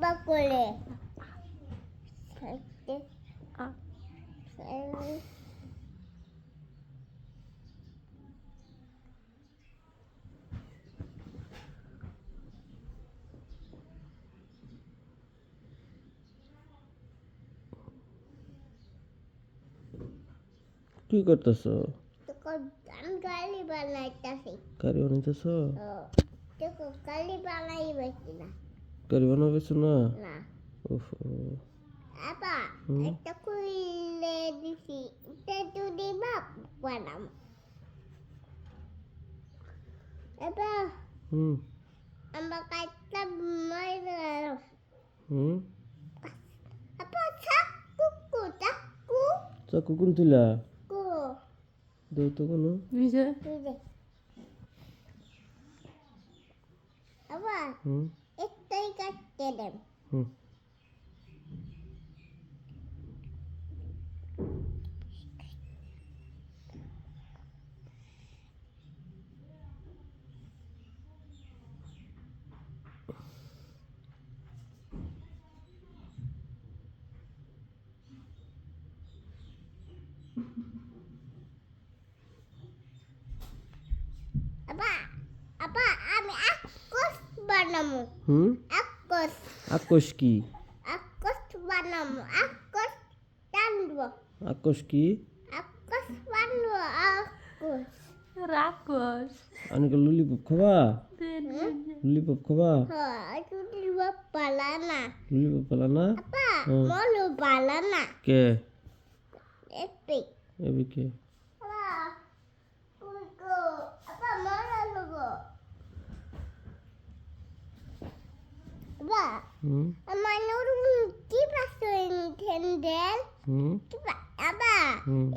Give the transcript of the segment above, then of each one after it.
apa করে কি করতেছ? আমি গালি বানাইতেছি। কারি বানাইতেছ? দেখো গালি বানাইবেছি না। কারি বানাবেছ না? না উফ। আপা একটা খুলে দিছি এটা যদি বাপ বানাম আপা আমরা কাটটা মাইরা আপা চাকু চাকু কোন তুলা কো দেও তো কোনো আপা একটাই কাটতে দেন। আপা আপা আমি আকুশ বানামু। আকুশ আকাশ কি? আকুশ বানামু। আকুশ টানবো। আকাশ কি? আকুশ বানাবো। আকুশ রাক্ষস আনিকে ললিপপ খাবা? ললিপপ খাবা? যদি বাপ পালা না ললিপপ পালা না? আপা মলো পালা না কে? এপি এবি কে? আপা কুইকো আপা মলো লোগো আপা আমার নুরু কি পাসো ইন্টেন্ডেল কি আপা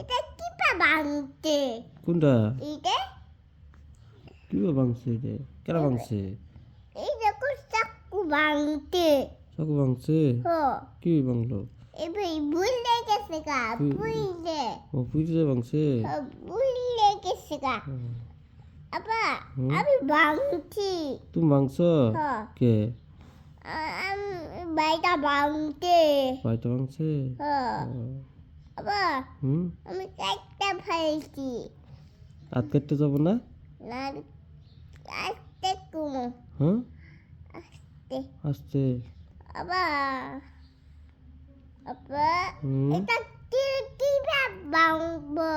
এটা কি পা ভাঙতে কোনটা? এটা কি ভাঙছে রে? কেরা ভাঙছে? এই দেখো চাকু ভাঙতে চাকু ভাঙছে? কি ভাঙলো? এবে ভুলে গেছে গা ভুলে ও পুইরে ভাঙছে? ভুলে গেছে গা আপা আমি ভাঙছি তুমি ভাঙছো? কে? আমি বাইটা ভাঙতে পাইটা ভাঙছে? আপা আমি চারটা ফেলছি হাত কাটতে যাব না? না আস্তে কুমো আস্তে আস্তে আপা আপা এটা কি ভাঙবো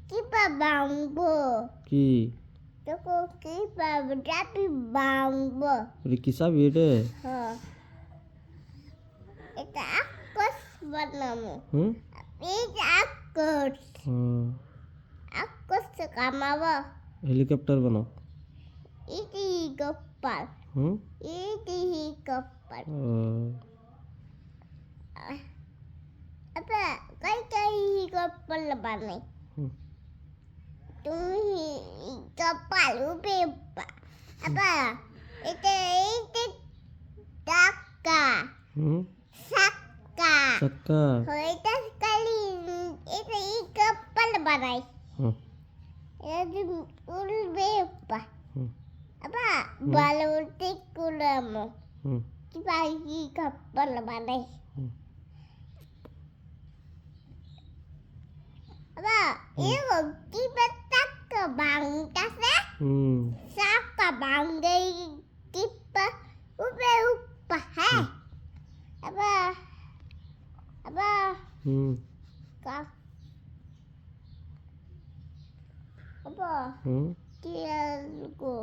কি ভাঙবো কি? দেখো কি যাবি ভাঙবো রে কি চাবি রে? এটা আকাশ বানামো এই যে আকাশ কামাবো হেলিকপ্টার বানাও। ইটি গপ্পাল ইটি গপ্পাল আপা কাই গপ্পাল বানাই তুমি গপ্পাল উপে আপা এটা এইটা টাকা সাক্কা চাক্কা এটা কালি এটা এই গপ্পাল বানাই এটা উড়বে আপা ভালো ঠিক করলাম কি পাখি গপ্পাল বানাই আপা এও কি টাকা বাংটাছে সাক্কা বাংগে কিপা উপে উপা হ্যাঁ আপা আপা কা আপা কিয়াল গো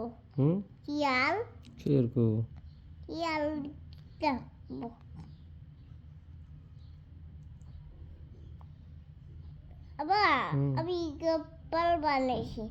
কিয়াল কিরকম? কিয়াল দেখবো আপা আমি গপ্পাল বানাইছি